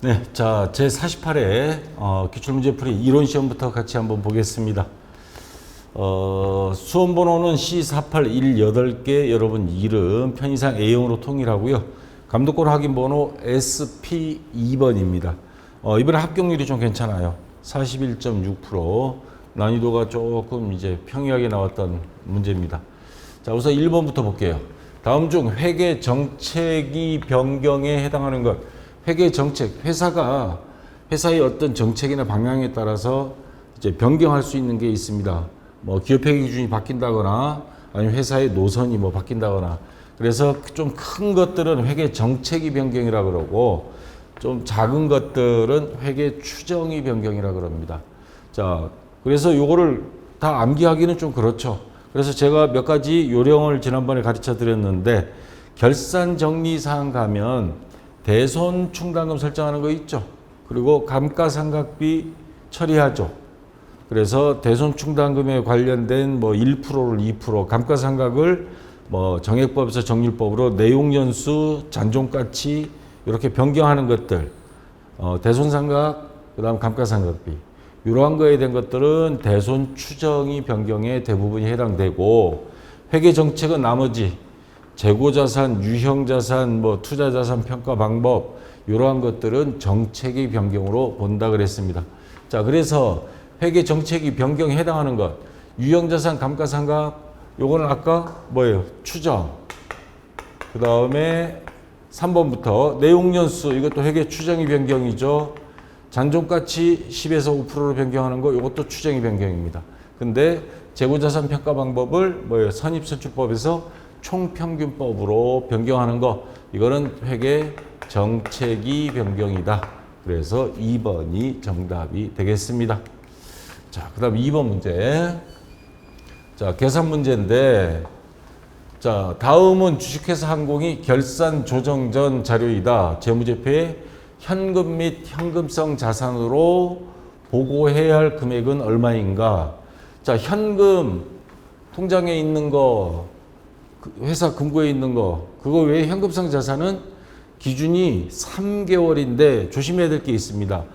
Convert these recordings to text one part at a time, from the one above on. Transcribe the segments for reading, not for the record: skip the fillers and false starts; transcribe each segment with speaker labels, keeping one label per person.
Speaker 1: 네, 자, 제48회 기출문제풀이 이론시험부터 같이 한번 보겠습니다. 수험번호는 C481 8개, 여러분 이름 편의상 A형으로 통일하고요. 감독권 확인번호 SP2번입니다. 이번에 합격률이 좀 괜찮아요. 41.6%. 난이도가 조금 이제 평이하게 나왔던 문제입니다. 자, 우선 1번부터 볼게요. 다음 중 회계 정책이 변경에 해당하는 것. 회계 정책, 회사의 어떤 정책이나 방향에 따라서 이제 변경할 수 있는 게 있습니다. 뭐 기업 회계 기준이 바뀐다거나 아니면 회사의 노선이 뭐 바뀐다거나. 그래서 좀 큰 것들은 회계 정책이 변경이라 그러고 좀 작은 것들은 회계 추정이 변경이라 그럽니다. 자, 그래서 요거를 다 암기하기는 좀 그렇죠. 그래서 제가 몇 가지 요령을 지난번에 가르쳐 드렸는데 결산 정리 사항 가면 대손 충당금 설정하는 거 있죠. 그리고 감가상각비 처리하죠. 그래서 대손 충당금에 관련된 뭐 1%를 2%, 감가상각을 뭐 정액법에서 정률법으로 내용연수, 잔존가치 이렇게 변경하는 것들, 대손상각, 그다음 감가상각비 이러한 거에 대한 것들은 대손 추정이 변경에 대부분이 해당되고 회계 정책은 나머지 재고자산, 유형자산, 뭐 투자자산 평가 방법 이러한 것들은 정책의 변경으로 본다 그랬습니다. 자, 그래서 회계 정책이 변경에 해당하는 것, 유형자산, 감가상각 요거는 아까 뭐예요? 추정. 그 다음에 3번부터 내용연수 이것도 회계 추정이 변경이죠. 잔존가치 10에서 5%로 변경하는 거 이것도 추정이 변경입니다. 근데 재고자산 평가 방법을 뭐예요? 선입선출법에서 총평균법으로 변경하는 거 이거는 회계 정책이 변경이다. 그래서 2번이 정답이 되겠습니다. 자, 그 다음 2번 문제. 자, 계산 문제인데 자, 다음은 주식회사 항공이 결산 조정 전 자료이다. 재무제표에 현금 및 현금성 자산으로 보고해야 할 금액은 얼마인가? 자, 현금 통장에 있는 거 회사 금고에 있는 거 그거 외에 현금성 자산은 기준이 3개월인데 조심해야 될 게 있습니다.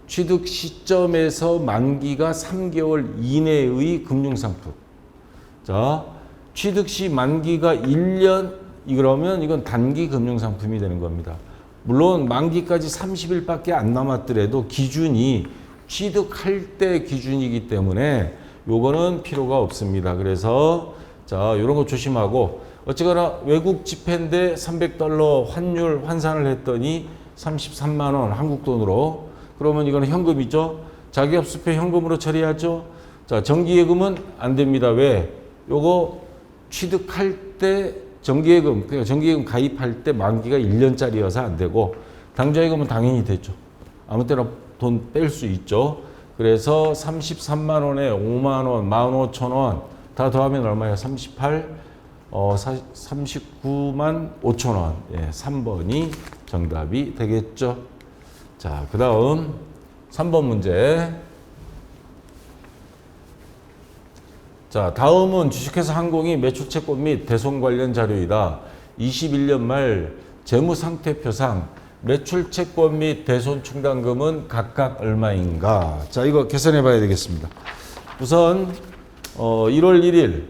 Speaker 1: 취득 시점에서 만기가 3개월 이내의 금융상품. 자, 취득 시 만기가 1년 그러면 이건 단기 금융상품이 되는 겁니다. 물론 만기까지 30일밖에 안 남았더라도 기준이 취득할 때 기준이기 때문에 요거는 필요가 없습니다. 그래서 자, 요런 거 조심하고 어쨌거나 외국 지폐인데 $300 환율 환산을 했더니 33만 원 한국 돈으로 그러면 이거는 현금이죠. 자기업 수표 현금으로 처리하죠. 자, 정기예금은 안 됩니다. 왜? 요거 취득할 때 정기예금, 그러니까 정기예금 가입할 때 만기가 1년짜리여서 안 되고 당좌예금은 당연히 되죠. 아무 때나 돈 뺄 수 있죠. 그래서 33만 원에 5만 원, 15,000원 다 더하면 얼마예요? 39만 5천 원. 예, 3번이 정답이 되겠죠. 자, 그 다음 3번 문제. 자, 다음은 주식회사 항공이 매출채권 및 대손 관련 자료이다. 21년 말 재무상태표상 매출채권 및 대손 충당금은 각각 얼마인가? 자, 이거 계산해 봐야 되겠습니다. 우선 1월 1일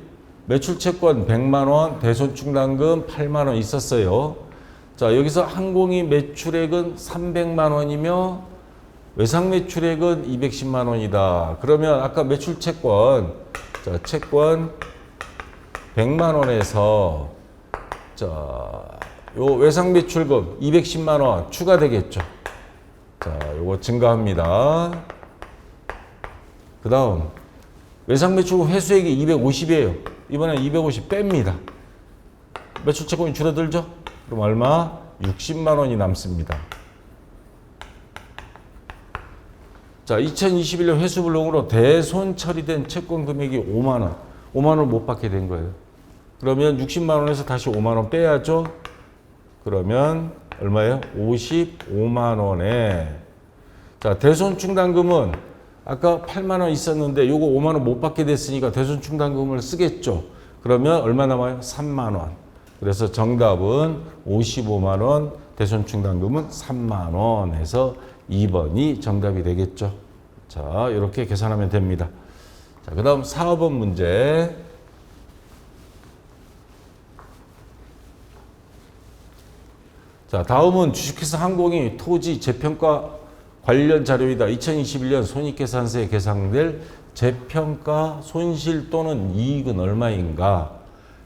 Speaker 1: 매출채권 100만 원, 대손 충당금 8만 원 있었어요. 자, 여기서 항공이 매출액은 300만 원이며 외상 매출액은 210만 원이다. 그러면 아까 매출채권 자, 채권 100만 원에서 자, 요 외상 매출금 210만 원 추가되겠죠. 자, 요거 증가합니다. 그 다음 외상 매출금 회수액이 250이에요. 이번엔 250 뺍니다. 매출 채권이 줄어들죠? 그럼 얼마? 60만 원이 남습니다. 자, 2021년 회수불능으로 대손 처리된 채권 금액이 5만 원. 5만 원을 못 받게 된 거예요. 그러면 60만 원에서 다시 5만 원 빼야죠. 그러면 얼마예요? 55만 원에 자, 대손 충당금은 아까 8만 원 있었는데 요거 5만 원 못 받게 됐으니까 대손 충당금을 쓰겠죠. 그러면 얼마 남아요? 3만 원. 그래서 정답은 55만 원, 대손충당금은 3만 원 해서 2번이 정답이 되겠죠. 자, 이렇게 계산하면 됩니다. 자, 그 다음 4번 문제. 자, 다음은 주식회사 항공이 토지 재평가 관련 자료이다. 2021년 손익계산서에 계산될 재평가 손실 또는 이익은 얼마인가?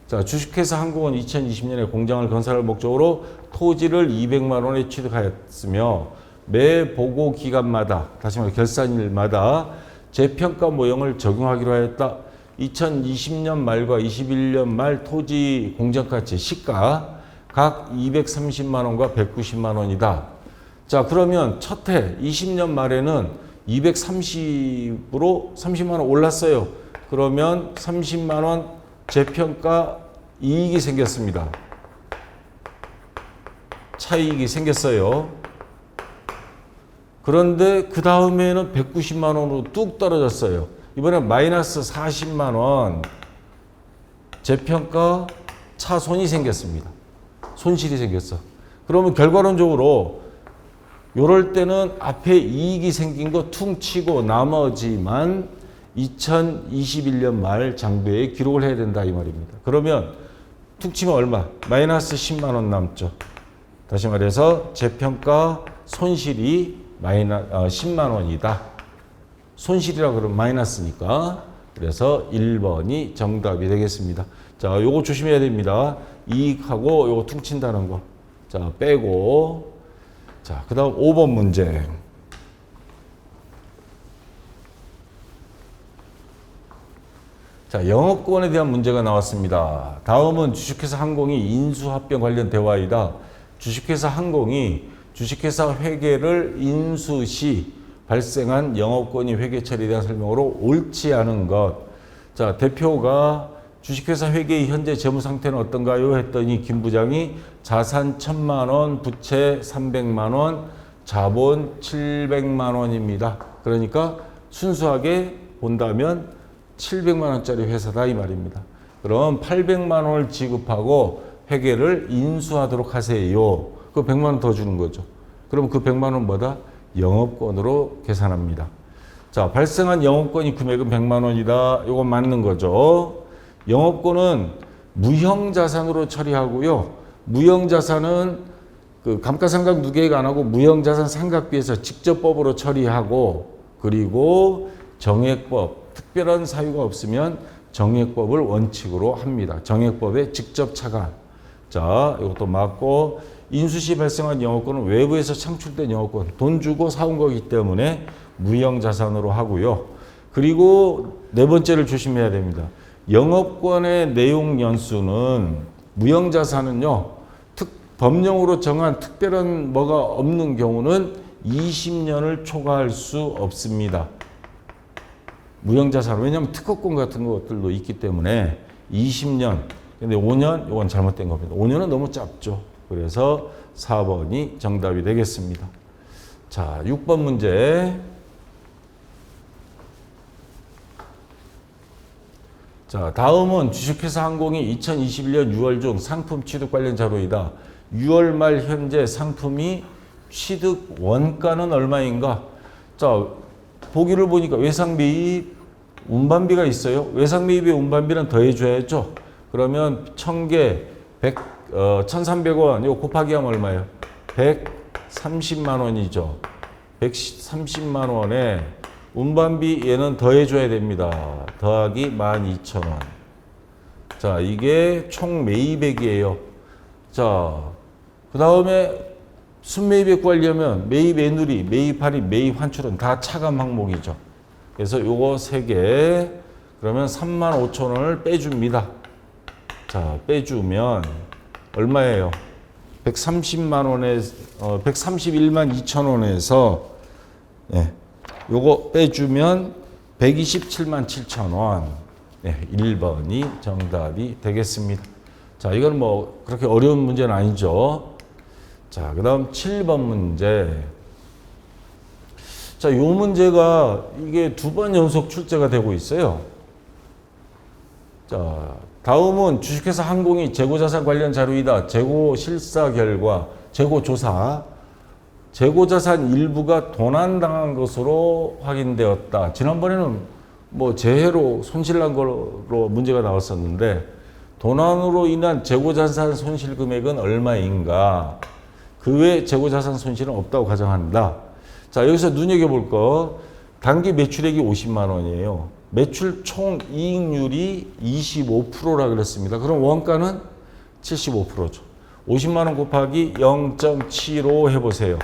Speaker 1: 자, 주식회사 항공은 2020년에 공장을 건설할 목적으로 토지를 200만 원에 취득하였으며 매 보고 기간마다, 다시 말해 결산일마다 재평가 모형을 적용하기로 하였다. 2020년 말과 21년 말 토지 공정가치 시가 각 230만 원과 190만 원이다. 자, 그러면 첫 해 20년 말에는 230으로 30만 원 올랐어요. 그러면 30만 원 재평가 이익이 생겼습니다. 차익이 생겼어요. 그런데 그 다음에는 190만 원으로 뚝 떨어졌어요. 이번엔 마이너스 40만 원 재평가 차손이 생겼습니다. 손실이 생겼어. 그러면 결과론적으로 요럴 때는 앞에 이익이 생긴 거 퉁치고 나머지만 2021년 말 장부에 기록을 해야 된다 이 말입니다. 그러면 퉁치면 얼마? 마이너스 10만 원 남죠. 다시 말해서 재평가 손실이 10만 원이다. 손실이라 그러면 마이너스니까. 그래서 1번이 정답이 되겠습니다. 자, 요거 조심해야 됩니다. 이익하고 요거 퉁친다는 거. 자, 빼고. 자, 그 다음 5번 문제. 자, 영업권에 대한 문제가 나왔습니다. 다음은 주식회사 항공이 인수합병 관련 대화이다. 주식회사 항공이 주식회사 회계를 인수 시 발생한 영업권이 회계 처리에 대한 설명으로 옳지 않은 것. 자, 대표가 주식회사 회계의 현재 재무 상태는 어떤가요? 했더니 김 부장이 자산 1,000만 원, 부채 300만 원, 자본 700만 원입니다. 그러니까 순수하게 본다면 700만 원짜리 회사다 이 말입니다. 그럼 800만 원을 지급하고 회계를 인수하도록 하세요. 그 100만 원 더 주는 거죠. 그럼 그 100만 원 뭐다? 영업권으로 계산합니다. 자, 발생한 영업권이 금액은 100만 원이다. 이건 맞는 거죠. 영업권은 무형자산으로 처리하고요. 무형자산은 그 감가상각 누계액 안 하고 무형자산 상각비에서 직접법으로 처리하고, 그리고 정액법, 특별한 사유가 없으면 정액법을 원칙으로 합니다. 정액법에 직접 차감. 자, 이것도 맞고, 인수시 발생한 영업권은 외부에서 창출된 영업권, 돈 주고 사온 거기 때문에 무형자산으로 하고요. 그리고 네 번째를 조심해야 됩니다. 영업권의 내용 연수는 무형자산은요, 법령으로 정한 특별한 뭐가 없는 경우는 20년을 초과할 수 없습니다. 무형자산, 왜냐하면 특허권 같은 것들도 있기 때문에 20년, 근데 5년, 이건 잘못된 겁니다. 5년은 너무 짧죠. 그래서 4번이 정답이 되겠습니다. 자, 6번 문제. 자, 다음은 주식회사 항공이 2021년 6월 중 상품 취득 관련 자료이다. 6월 말 현재 상품이 취득 원가는 얼마인가? 자, 보기를 보니까 외상 매입, 운반비가 있어요. 외상 매입에 운반비는 더해줘야죠. 그러면 1000개, 1,300원, 이거 곱하기 하면 얼마예요? 130만 원이죠. 130만 원에 운반비 얘는 더해줘야 됩니다. 더하기 12,000원. 자, 이게 총 매입액이에요. 자, 그 다음에 순매입액 구하려면 매입 애누리, 매입 할인, 매입 환출은 다 차감 항목이죠. 그래서 요거 3개, 그러면 35,000원을 빼줍니다. 자, 빼주면 얼마예요? 130만 원에, 131만 2천 원에서, 네, 요거 빼주면 127만 7천 원. 네, 1번이 정답이 되겠습니다. 자, 이건 뭐 그렇게 어려운 문제는 아니죠. 자, 그 다음 7번 문제. 자, 요 문제가 이게 2번 연속 출제가 되고 있어요. 자, 다음은 주식회사 항공이 재고자산 관련 자료이다. 재고 실사 결과, 재고 조사. 재고자산 일부가 도난당한 것으로 확인되었다. 지난번에는 뭐 재해로 손실난 거로 문제가 나왔었는데 도난으로 인한 재고자산 손실 금액은 얼마인가? 그 외 재고자산 손실은 없다고 가정한다. 자, 여기서 눈여겨볼 거 단기 매출액이 50만 원이에요. 매출 총 이익률이 25%라 그랬습니다. 그럼 원가는 75%죠. 50만 원 곱하기 0.75 해보세요.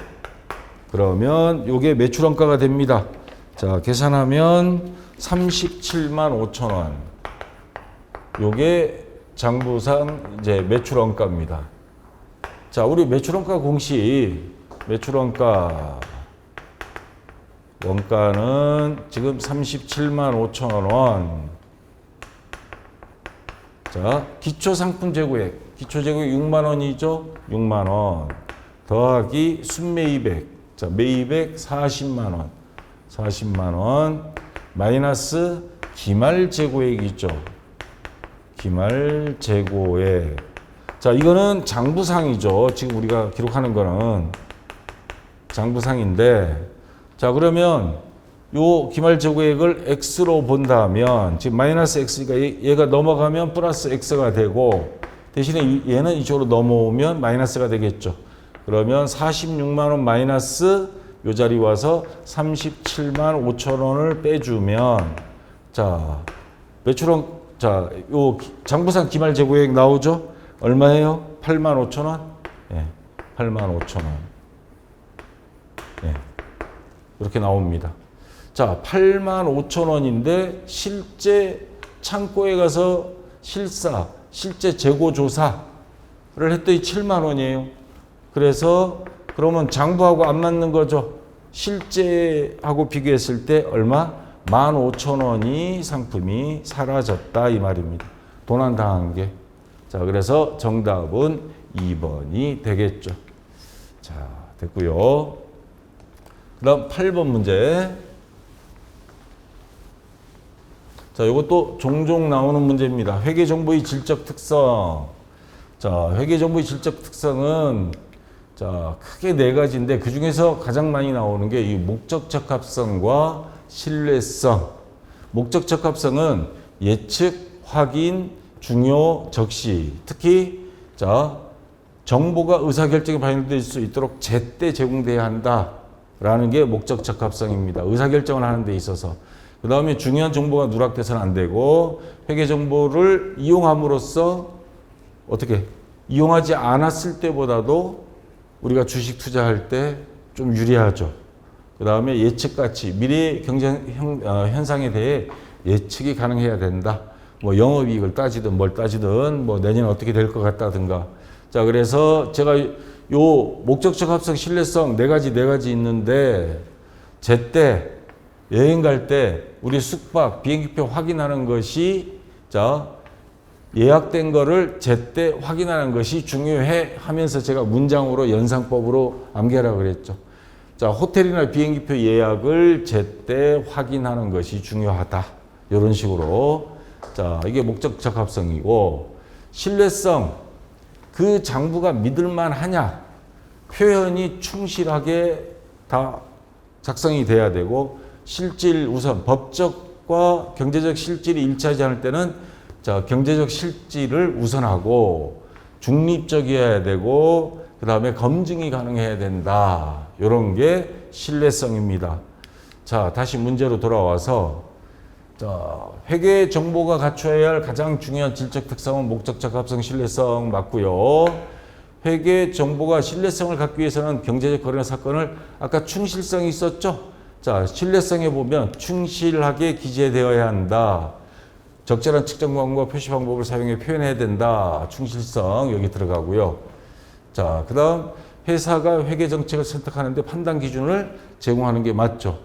Speaker 1: 그러면 이게 매출 원가가 됩니다. 자, 계산하면 37만 5천 원. 요게 장부상 이제 매출 원가입니다. 자, 우리 매출 원가 공식, 매출 원가는 지금 37만 5천 원. 자, 기초 상품 재고액. 기초 재고액 6만 원이죠? 6만 원. 더하기 순매입액. 자, 매입액 40만 원. 40만 원. 마이너스 기말 재고액이죠. 기말 재고액. 자, 이거는 장부상이죠. 지금 우리가 기록하는 거는 장부상인데, 자, 그러면 요 기말 재고액을 X로 본다면, 지금 마이너스 X니까 얘가 넘어가면 플러스 X가 되고, 대신에 얘는 이쪽으로 넘어오면 마이너스가 되겠죠. 그러면 46만 원 마이너스 요 자리 와서 37만 5천 원을 빼주면, 자, 매출원, 자, 요 장부상 기말 재고액 나오죠? 얼마예요? 8만 5천 원? 예, 8만 5천 원. 예, 이렇게 나옵니다. 자, 8만 5천 원인데 실제 창고에 가서 실제 재고 조사를 했더니 7만 원이에요. 그래서 그러면 장부하고 안 맞는 거죠. 실제하고 비교했을 때 얼마? 15,000원이 상품이 사라졌다 이 말입니다. 도난당한 게. 자, 그래서 정답은 2번이 되겠죠. 자, 됐고요. 그 다음 8번 문제. 자, 이것도 종종 나오는 문제입니다. 회계정보의 질적 특성. 자, 회계정보의 질적 특성은 자, 크게 네 가지인데 그 중에서 가장 많이 나오는 게 이 목적 적합성과 신뢰성. 목적 적합성은 예측, 확인, 중요, 적시. 특히 자, 정보가 의사결정에 반영될 수 있도록 제때 제공돼야 한다라는 게 목적 적합성입니다. 의사결정을 하는 데 있어서. 그 다음에 중요한 정보가 누락돼서는 안 되고 회계 정보를 이용함으로써 어떻게 이용하지 않았을 때보다도 우리가 주식 투자할 때 좀 유리하죠. 그 다음에 예측 가치, 미래 경제 현상에 대해 예측이 가능해야 된다. 뭐 영업이익을 따지든 뭘 따지든 뭐 내년에 어떻게 될 것 같다든가. 자, 그래서 제가 요 목적 적합성, 신뢰성 네 가지 있는데 제때 여행 갈 때 우리 숙박, 비행기표 확인하는 것이 자 예약된 거를 제때 확인하는 것이 중요해 하면서 제가 문장으로 연상법으로 암기하라고 그랬죠. 자, 호텔이나 비행기표 예약을 제때 확인하는 것이 중요하다. 이런 식으로. 자, 이게 목적 적합성이고 신뢰성. 그 장부가 믿을만 하냐. 표현이 충실하게 다 작성이 돼야 되고 실질 우선 법적과 경제적 실질이 일치하지 않을 때는 자, 경제적 실질을 우선하고 중립적이어야 되고 그 다음에 검증이 가능해야 된다. 이런 게 신뢰성입니다. 자, 다시 문제로 돌아와서 자, 회계 정보가 갖춰야 할 가장 중요한 질적 특성은 목적 적합성, 신뢰성 맞고요. 회계 정보가 신뢰성을 갖기 위해서는 경제적 거래나 사건을 아까 충실성이 있었죠. 자, 신뢰성에 보면 충실하게 기재되어야 한다. 적절한 측정 방법과 표시 방법을 사용해 표현해야 된다. 충실성 여기 들어가고요. 자, 그 다음 회사가 회계 정책을 선택하는데 판단 기준을 제공하는 게 맞죠.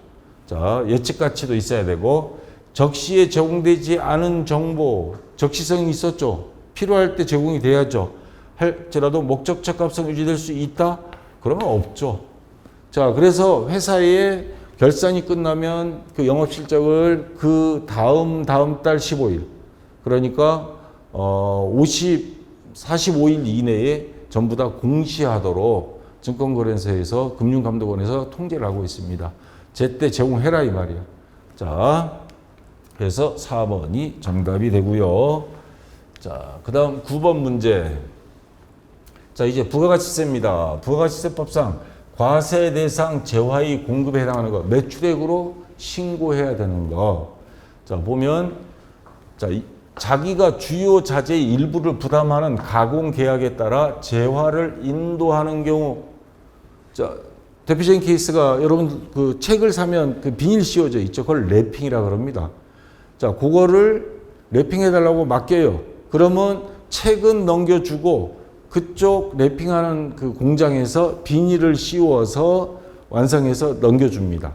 Speaker 1: 자, 예측 가치도 있어야 되고 적시에 제공되지 않은 정보, 적시성이 있었죠. 필요할 때 제공이 돼야죠. 할지라도 목적 적합성 유지될 수 있다? 그러면 없죠. 자, 그래서 회사의 결산이 끝나면 그 영업 실적을 그 다음 달 15일 그러니까 45일 이내에 전부 다 공시하도록 증권거래소에서 금융감독원에서 통제를 하고 있습니다. 제때 제공해라 이 말이야. 자, 그래서 4번이 정답이 되고요. 자, 그 다음 9번 문제. 자, 이제 부가가치세입니다. 부가가치세법상 과세 대상 재화의 공급에 해당하는 거, 매출액으로 신고해야 되는 거. 자, 보면, 자, 자기가 주요 자재의 일부를 부담하는 가공 계약에 따라 재화를 인도하는 경우, 자, 대표적인 케이스가 여러분 그 책을 사면 그 비닐 씌워져 있죠. 그걸 랩핑이라 그럽니다. 자, 그거를 랩핑해 달라고 맡겨요. 그러면 책은 넘겨주고 그쪽 랩핑하는 그 공장에서 비닐을 씌워서 완성해서 넘겨줍니다.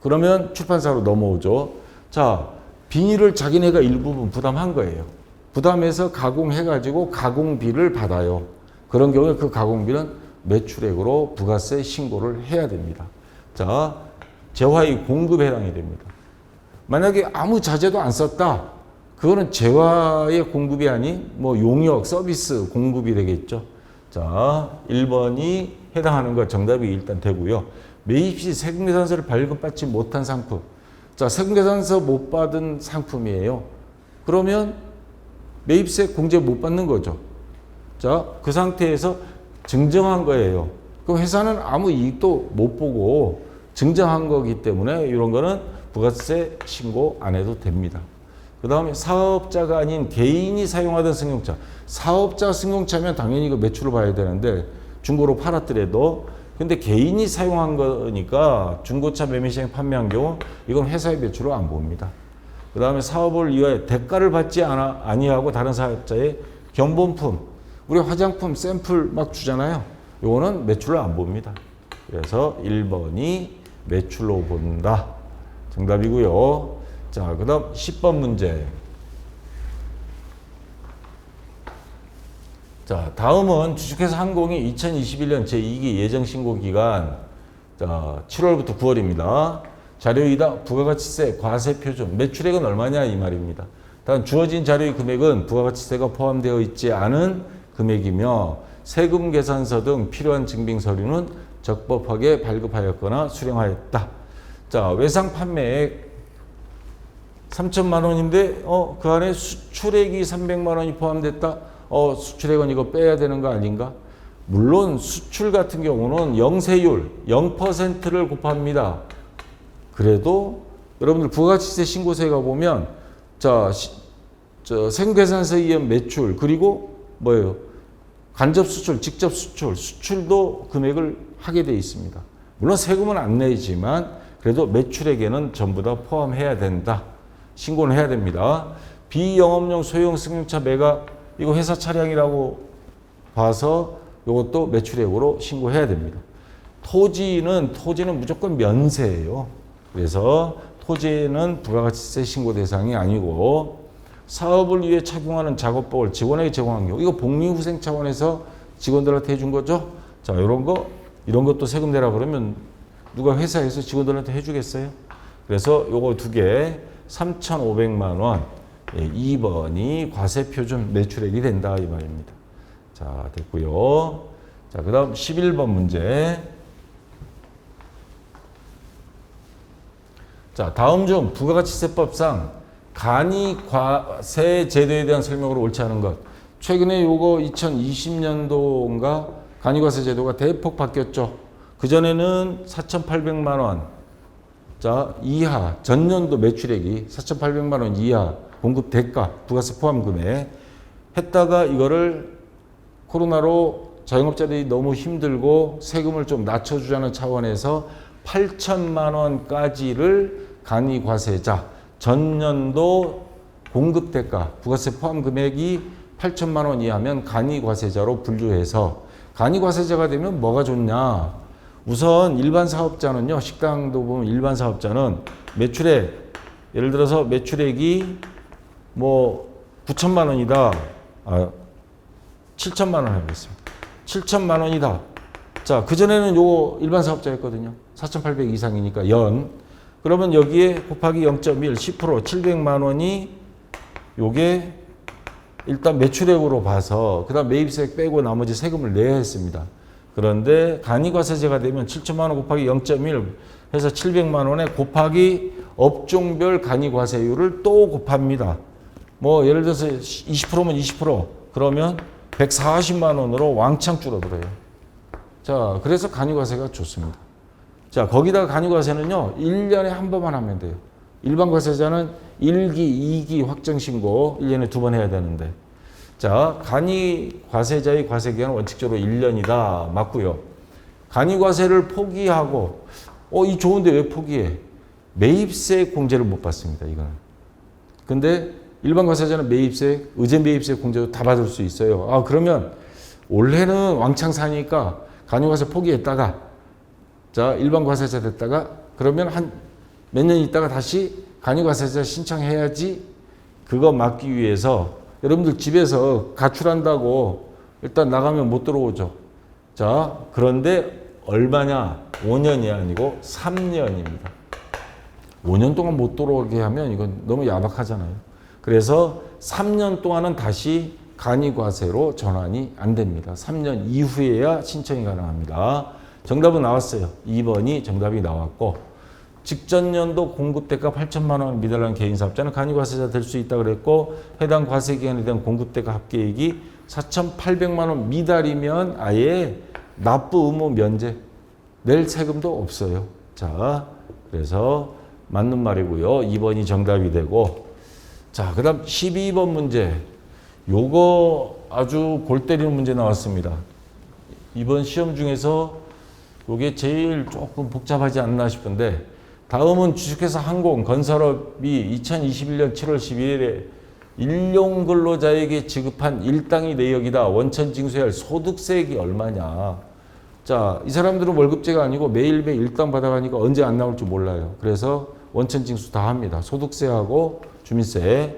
Speaker 1: 그러면 출판사로 넘어오죠. 자, 비닐을 자기네가 일부분 부담한 거예요. 부담해서 가공해가지고 가공비를 받아요. 그런 경우에 그 가공비는 매출액으로 부가세 신고를 해야 됩니다. 자, 재화의 공급에 해당이 됩니다. 만약에 아무 자재도 안 썼다. 그거는 재화의 공급이 아닌 뭐 용역, 서비스 공급이 되겠죠. 자, 1번이 해당하는 거 정답이 일단 되고요. 매입 시 세금계산서를 발급받지 못한 상품. 자, 세금계산서 못 받은 상품이에요. 그러면 매입세 공제 못 받는 거죠. 자, 그 상태에서 증정한 거예요. 그럼 회사는 아무 이익도 못 보고 증정한 거기 때문에 이런 거는 부가세 신고 안 해도 됩니다. 그 다음에 사업자가 아닌 개인이 사용하던 승용차. 사업자 승용차면 당연히 이거 매출을 봐야 되는데 중고로 팔았더라도 근데 개인이 사용한 거니까 중고차 매매시장에 판매한 경우 이건 회사의 매출을 안 봅니다. 그 다음에 사업을 위하여 대가를 받지 아니하고 다른 사업자의 견본품. 우리 화장품 샘플 막 주잖아요. 요거는 매출을 안 봅니다. 그래서 1번이 매출로 본다. 정답이고요. 자, 그 다음 10번 문제. 자, 다음은 주식회사 항공이 2021년 제2기 예정신고기간 7월부터 9월입니다. 자료이다 부가가치세 과세표준 매출액은 얼마냐 이 말입니다. 단 주어진 자료의 금액은 부가가치세가 포함되어 있지 않은 금액이며 세금계산서 등 필요한 증빙서류는 적법하게 발급하였거나 수령하였다. 자, 외상 판매액 3천만 원인데 그 안에 수출액이 300만 원이 포함됐다. 수출액은 이거 빼야 되는 거 아닌가? 물론 수출 같은 경우는 영세율 0%를 곱합니다. 그래도 여러분들 부가가치세 신고서에 가보면 세금계산서에 의한 매출 그리고 뭐예요? 간접 수출, 직접 수출, 수출도 금액을 하게 되어 있습니다. 물론 세금은 안 내지만 그래도 매출액에는 전부 다 포함해야 된다. 신고는 해야 됩니다. 비영업용 소형 승용차 매각 이거 회사 차량이라고 봐서 이것도 매출액으로 신고해야 됩니다. 토지는 무조건 면세예요. 그래서 토지는 부가가치세 신고 대상이 아니고 사업을 위해 착용하는 작업복을 직원에게 제공한 경우 이거 복리후생 차원에서 직원들한테 해준 거죠. 자, 이런 것도 세금 내라 그러면 누가 회사에서 직원들한테 해주겠어요? 그래서 요거 두 개 3,500만 원 2번이 과세표준 매출액이 된다 이 말입니다. 자, 됐고요. 자, 그 다음 11번 문제. 자, 다음 중 부가가치세법상 간이과세 제도에 대한 설명으로 옳지 않은 것. 최근에 요거 2020년도인가 간이과세 제도가 대폭 바뀌었죠. 그전에는 4,800만 원 자, 이하 전년도 매출액이 4,800만 원 이하 공급 대가 부가세 포함 금액 했다가 이거를 코로나로 자영업자들이 너무 힘들고 세금을 좀 낮춰주자는 차원에서 8천만 원까지를 간이과세자 전년도 공급 대가 부가세 포함 금액이 8천만 원 이하면 간이과세자로 분류해서 간이과세자가 되면 뭐가 좋냐? 우선 일반 사업자는요. 식당도 보면 일반 사업자는 매출액 예를 들어서 매출액이 뭐 9천만 원이다. 7천만 원 하겠습니다. 7천만 원이다. 자, 그전에는 요거 일반 사업자였거든요. 4,800 이상이니까 연. 그러면 여기에 곱하기 0.1, 10% 700만 원이 요게 일단 매출액으로 봐서 그다음 매입세 빼고 나머지 세금을 내야 했습니다. 그런데 간이과세제가 되면 7천만 원 곱하기 0.1 해서 700만 원에 곱하기 업종별 간이과세율을 또 곱합니다. 뭐 예를 들어서 20%면 20% 그러면 140만 원으로 왕창 줄어들어요. 자, 그래서 간이과세가 좋습니다. 자, 거기다가 간이과세는요, 1년에 한 번만 하면 돼요. 일반 과세자는 1기, 2기 확정신고 1년에 2번 해야 되는데. 자, 간이과세자의 과세기간은 원칙적으로 1년이다. 맞고요. 간이과세를 포기하고, 이 좋은데 왜 포기해? 매입세 공제를 못 받습니다, 이거는. 근데 일반 과세자는 매입세, 의제 매입세 공제도 다 받을 수 있어요. 그러면 올해는 왕창 사니까 간이과세 포기했다가, 자, 일반 과세자 됐다가, 그러면 한 몇 년 있다가 다시 간이과세자 신청해야지. 그거 막기 위해서 여러분들 집에서 가출한다고 일단 나가면 못 들어오죠. 자, 그런데 얼마냐? 5년이 아니고 3년입니다. 5년 동안 못 들어오게 하면 이건 너무 야박하잖아요. 그래서 3년 동안은 다시 간이과세로 전환이 안 됩니다. 3년 이후에야 신청이 가능합니다. 정답은 나왔어요. 2번이 정답이 나왔고, 직전 연도 공급대가 8천만 원 미달하는 개인사업자는 간이과세자 될 수 있다 그랬고, 해당 과세기간에 대한 공급대가 합계액이 4,800만 원 미달이면 아예 납부 의무 면제, 낼 세금도 없어요. 자, 그래서 맞는 말이고요. 2번이 정답이 되고, 자, 그 다음 12번 문제. 요거 아주 골 때리는 문제 나왔습니다. 이번 시험 중에서 요게 제일 조금 복잡하지 않나 싶은데, 다음은 주식회사 항공, 건설업이 2021년 7월 12일에 일용 근로자에게 지급한 일당의 내역이다. 원천 징수해야 할 소득세액이 얼마냐. 자, 이 사람들은 월급제가 아니고 매일매일 일당 받아가니까 언제 안 나올지 몰라요. 그래서 원천 징수 다 합니다. 소득세하고 주민세,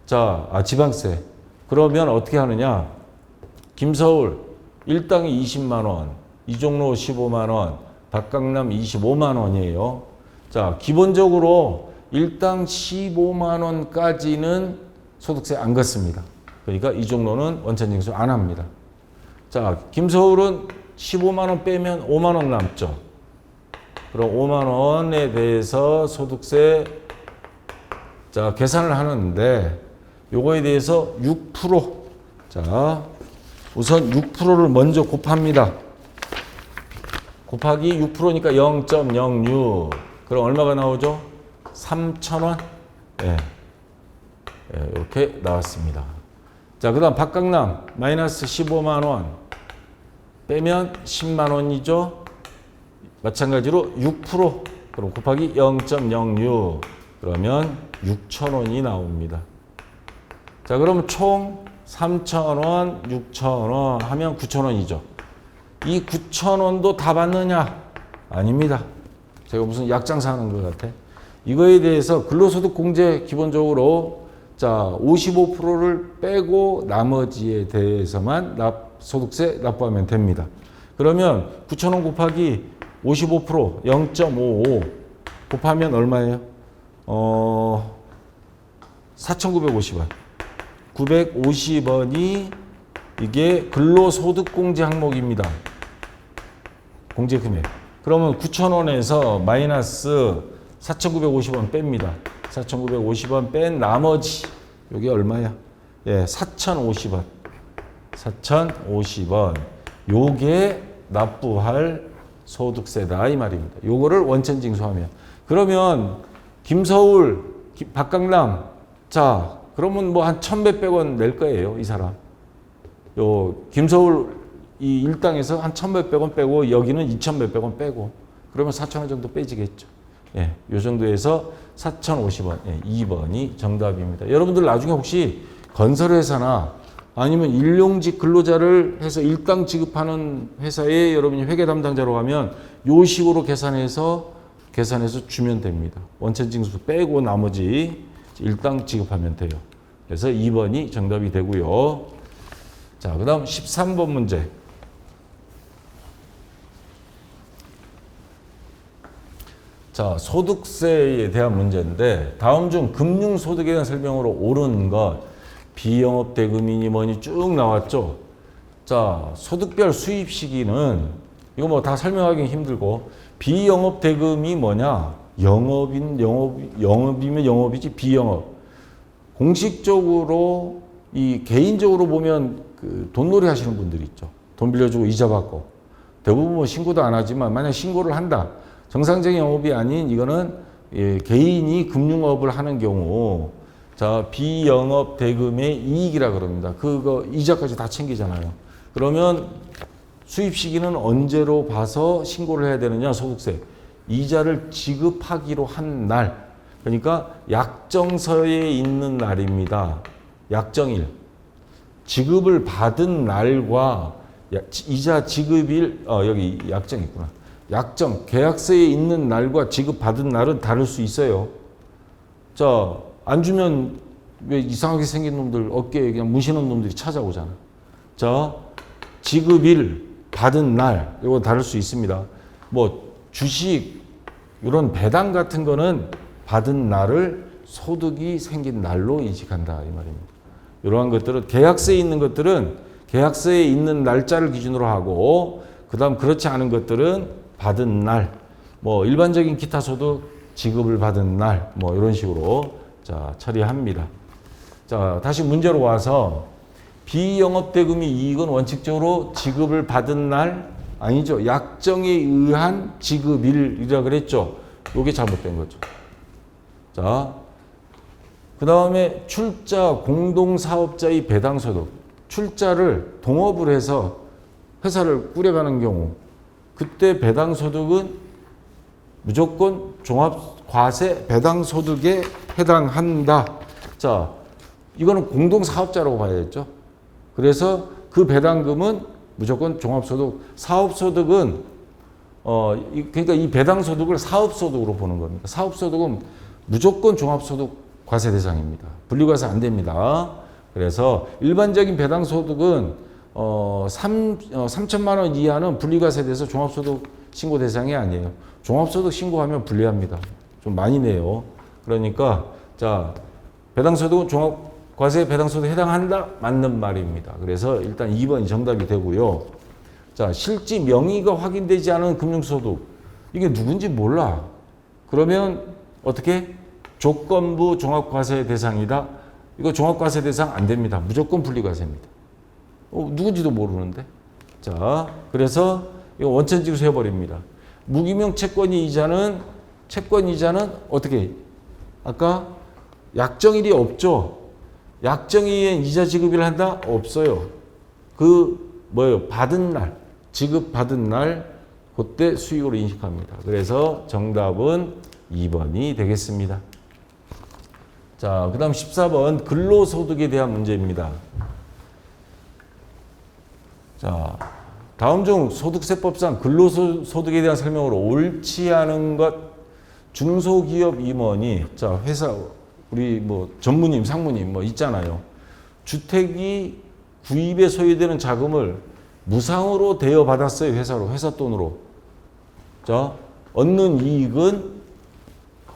Speaker 1: 자, 지방세. 그러면 어떻게 하느냐? 김서울 일당이 20만 원, 이종로 15만 원, 박강남 25만 원이에요. 자, 기본적으로 일당 15만 원까지는 소득세 안 걷습니다. 그러니까 이종로는 원천징수 안 합니다. 자, 김서울은 15만 원 빼면 5만 원 남죠. 그럼 5만 원에 대해서 소득세, 자, 계산을 하는데 요거에 대해서 6%, 자, 우선 6%를 먼저 곱합니다. 곱하기 6%니까 0.06. 그럼 얼마가 나오죠? 3,000원? 예. 예, 이렇게 나왔습니다. 자, 그 다음 박강남 마이너스 15만 원 빼면 10만 원이죠. 마찬가지로 6% 그럼 곱하기 0.06 그러면 6,000원이 나옵니다. 자, 그러면 총 3,000원, 6,000원 하면 9,000원이죠. 이 9,000원도 다 받느냐? 아닙니다. 제가 무슨 약장사 하는 것 같아. 이거에 대해서 근로소득 공제 기본적으로 자 55%를 빼고 나머지에 대해서만 소득세 납부하면 됩니다. 그러면 9,000원 곱하기 55% 0.55 곱하면 얼마예요? 4,950원. 950원이 이게 근로소득 공제 항목입니다. 공제 금액. 그러면 9,000원에서 마이너스 4,950원 뺍니다. 4,950원 뺀 나머지 이게 얼마야? 예, 4,050원. 4,050원. 요게 납부할 소득세다 이 말입니다. 요거를 원천 징수하면. 그러면 김서울, 박강남 자, 그러면 뭐 한 1,100원 낼 거예요, 이 사람. 요 김서울 이 일당에서 한 1,100원 빼고 여기는 2,100원 빼고 그러면 4,000원 정도 빼지겠죠. 예, 요 정도에서 4,050원. 예, 2번이 정답입니다. 여러분들 나중에 혹시 건설회사나 아니면 일용직 근로자를 해서 일당 지급하는 회사에 여러분이 회계 담당자로 가면 요 식으로 계산해서 주면 됩니다. 원천징수 빼고 나머지 일당 지급하면 돼요. 그래서 2번이 정답이 되고요. 자, 그 다음 13번 문제. 자, 소득세에 대한 문제인데 다음 중 금융소득에 대한 설명으로 옳은 것 비영업 대금이니 뭐니 쭉 나왔죠. 자, 소득별 수입 시기는 이거 뭐 다 설명하기 힘들고 비영업 대금이 뭐냐? 영업이면 영업이지 비영업. 공식적으로 이 개인적으로 보면 그 돈놀이 하시는 분들이 있죠. 돈 빌려주고 이자 받고 대부분 뭐 신고도 안 하지만 만약 신고를 한다. 정상적인 영업이 아닌 이거는 개인이 금융업을 하는 경우 자 비영업 대금의 이익이라 그럽니다. 그거 이자까지 다 챙기잖아요. 그러면 수입 시기는 언제로 봐서 신고를 해야 되느냐? 소득세. 이자를 지급하기로 한 날. 그러니까 약정서에 있는 날입니다. 약정일. 지급을 받은 날과 이자 지급일, 여기 약정 있구나. 약정, 계약서에 있는 날과 지급받은 날은 다를 수 있어요. 자, 안 주면 왜 이상하게 생긴 놈들, 어깨에 그냥 무시는 놈들이 찾아오잖아. 자, 지급일, 받은 날, 이거 다를 수 있습니다. 뭐, 주식, 이런 배당 같은 거는 받은 날을 소득이 생긴 날로 인식한다. 이 말입니다. 이러한 것들은, 계약서에 있는 것들은 계약서에 있는 날짜를 기준으로 하고, 그 다음 그렇지 않은 것들은 받은 날, 뭐, 일반적인 기타 소득 지급을 받은 날, 뭐, 이런 식으로 자, 처리합니다. 자, 다시 문제로 와서, 비영업대금이 이익은 원칙적으로 지급을 받은 날 아니죠. 약정에 의한 지급일이라 그랬죠. 이게 잘못된 거죠. 자, 그 다음에 출자 공동사업자의 배당소득. 출자를 동업을 해서 회사를 꾸려가는 경우 그때 배당소득은 무조건 종합과세 배당소득에 해당한다. 자, 이거는 공동사업자라고 봐야겠죠. 그래서 그 배당금은 무조건 종합소득, 사업소득은 그러니까 이 배당소득을 사업소득으로 보는 겁니다. 사업소득은 무조건 종합소득 과세 대상입니다. 분리과세 안 됩니다. 그래서 일반적인 배당소득은 3천만 원 이하는 분리과세 돼서 종합소득 신고 대상이 아니에요. 종합소득 신고하면 불리합니다. 좀 많이 내요. 그러니까 자 배당소득은 종합과세 배당소득에 해당한다? 맞는 말입니다. 그래서 일단 2번이 정답이 되고요. 자 실지 명의가 확인되지 않은 금융소득 이게 누군지 몰라. 그러면 어떻게? 조건부 종합과세 대상이다. 이거 종합과세 대상 안 됩니다. 무조건 분리과세입니다. 누군지도 모르는데. 자, 그래서 이거 원천지로 세워버립니다. 무기명 채권 이자는 어떻게? 아까 약정일이 없죠. 약정일에 이자 지급을 한다? 없어요. 뭐예요? 받은 날, 지급받은 날, 그때 수익으로 인식합니다. 그래서 정답은 2번이 되겠습니다. 자, 그 다음 14번 근로소득에 대한 문제입니다. 자, 다음 중 소득세법상 근로소득에 대한 설명으로 옳지 않은 것 중소기업 임원이 자 회사 우리 뭐 전무님 상무님 뭐 있잖아요. 주택이 구입에 소요되는 자금을 무상으로 대여받았어요. 회사 돈으로. 자 얻는 이익은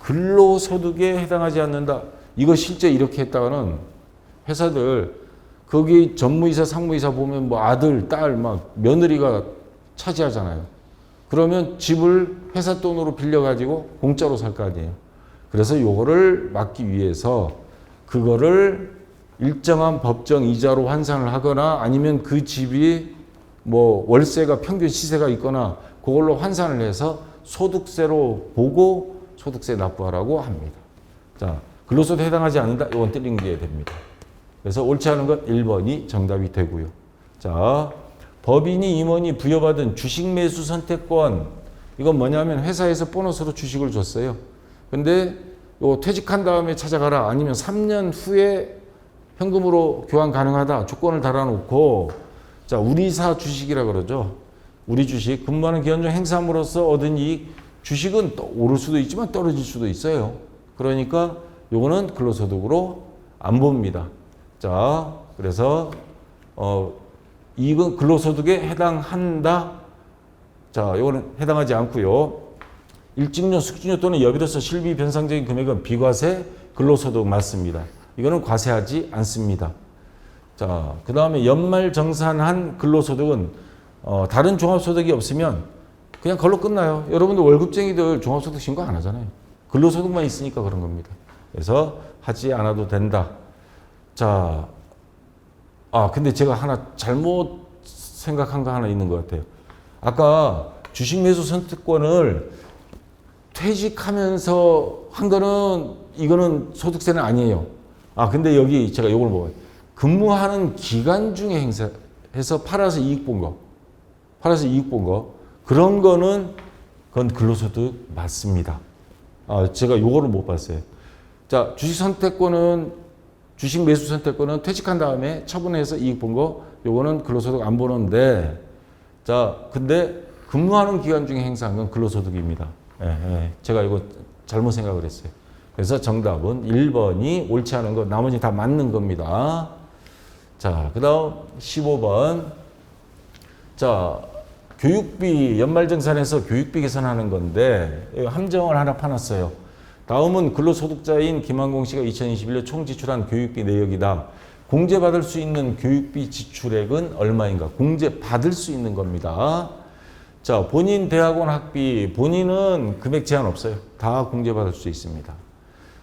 Speaker 1: 근로소득에 해당하지 않는다. 이거 실제 이렇게 했다가는 회사들 거기 전무이사 상무이사 보면 뭐 아들 딸 막 며느리가 차지하잖아요. 그러면 집을 회사 돈으로 빌려가지고 공짜로 살 거 아니에요. 그래서 요거를 막기 위해서 그거를 일정한 법정 이자로 환산을 하거나 아니면 그 집이 뭐 월세가 평균 시세가 있거나 그걸로 환산을 해서 소득세로 보고 소득세 납부하라고 합니다. 자, 근로소득에 해당하지 않는다. 이건 틀린 게 됩니다. 그래서 옳지 않은 것 1번이 정답이 되고요. 자, 법인이 임원이 부여받은 주식 매수 선택권. 이건 뭐냐면 회사에서 보너스로 주식을 줬어요. 근데 요 퇴직한 다음에 찾아가라. 아니면 3년 후에 현금으로 교환 가능하다. 조건을 달아놓고 자, 우리사 주식이라 그러죠. 우리 주식. 근무하는 기간 중 행사함으로써 얻은 이익. 주식은 오를 수도 있지만 떨어질 수도 있어요. 그러니까 요거는 근로소득으로 안 봅니다. 자, 그래서 이익은 근로소득에 해당한다. 자, 요거는 해당하지 않고요. 일직료, 숙직료 또는 여비로서 실비 변상적인 금액은 비과세 근로소득 맞습니다. 이거는 과세하지 않습니다. 자, 그 다음에 연말 정산한 근로소득은 다른 종합소득이 없으면 그냥 그걸로 끝나요. 여러분들 월급쟁이들 종합소득 신고 안 하잖아요. 근로소득만 있으니까 그런 겁니다. 그래서 하지 않아도 된다. 자, 근데 제가 하나 잘못 생각한 거 하나 있는 것 같아요. 아까 주식 매수 선택권을 퇴직하면서 한 거는 이거는 소득세는 아니에요. 근데 여기 제가 요걸 먹어요. 근무하는 기간 중에 행사해서 팔아서 이익 본 거. 그런 거는 그건 근로소득 맞습니다. 제가 요거를 못 봤어요. 자, 주식 매수 선택권은 퇴직한 다음에 처분해서 이익 본 거, 요거는 근로소득 안 보는데, 자, 근데 근무하는 기간 중에 행사한 건 근로소득입니다. 제가 이거 잘못 생각을 했어요. 그래서 정답은 1번이 옳지 않은 거, 나머지 다 맞는 겁니다. 자, 그 다음 15번. 자, 교육비, 연말정산에서 교육비 계산하는 건데, 함정을 하나 파놨어요. 다음은 근로소득자인 김한공 씨가 2021년 총 지출한 교육비 내역이다. 공제받을 수 있는 교육비 지출액은 얼마인가? 공제받을 수 있는 겁니다. 자, 본인 대학원 학비, 본인은 금액 제한 없어요. 다 공제받을 수 있습니다.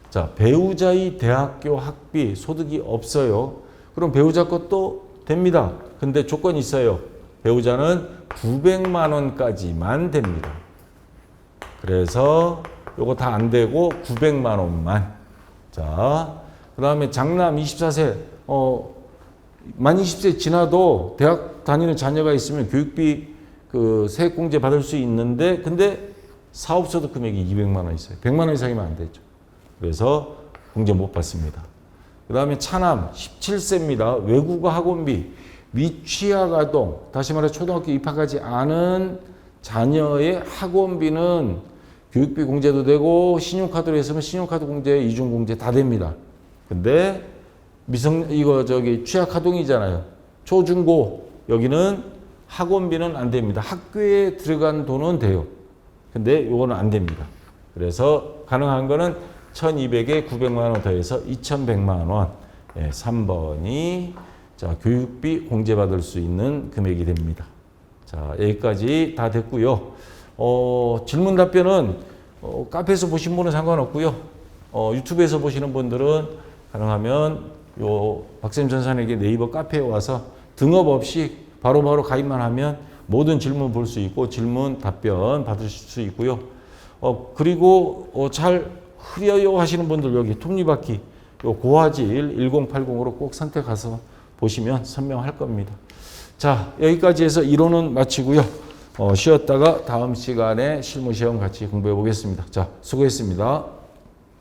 Speaker 1: 자, 배우자의 대학교 학비, 소득이 없어요. 그럼 배우자 것도 됩니다. 근데 조건이 있어요. 배우자는 900만 원까지만 됩니다. 그래서 요거 다 안 되고 900만 원만. 자, 그 다음에 장남 24세, 만 20세 지나도 대학 다니는 자녀가 있으면 교육비 세액공제 받을 수 있는데, 근데 사업소득 금액이 200만 원 있어요. 100만 원 이상이면 안 되죠. 그래서 공제 못 받습니다. 그 다음에 차남 17세입니다. 외국어 학원비, 미취학 아동, 다시 말해 초등학교 입학하지 않은 자녀의 학원비는 교육비 공제도 되고, 신용카드로 했으면 신용카드 공제, 이중공제 다 됩니다. 근데 취약 아동이잖아요. 초중고, 여기는 학원비는 안 됩니다. 학교에 들어간 돈은 돼요. 근데 요거는 안 됩니다. 그래서 가능한 거는 1200에 900만 원 더해서 2100만 원. 3번이 자, 교육비 공제받을 수 있는 금액이 됩니다. 자, 여기까지 다 됐고요. 질문 답변은 카페에서 보신 분은 상관없고요. 유튜브에서 보시는 분들은 가능하면 요 박쌤 전산에게 네이버 카페에 와서 등업 없이 바로바로 가입만 하면 모든 질문 볼 수 있고 질문 답변 받으실 수 있고요. 그리고 잘 흐려요 하시는 분들 여기 톱니바퀴 요 고화질 1080으로 꼭 선택해서 보시면 선명할 겁니다. 자, 여기까지 해서 이론은 마치고요. 쉬었다가 다음 시간에 실무 시험 같이 공부해 보겠습니다. 자, 수고했습니다.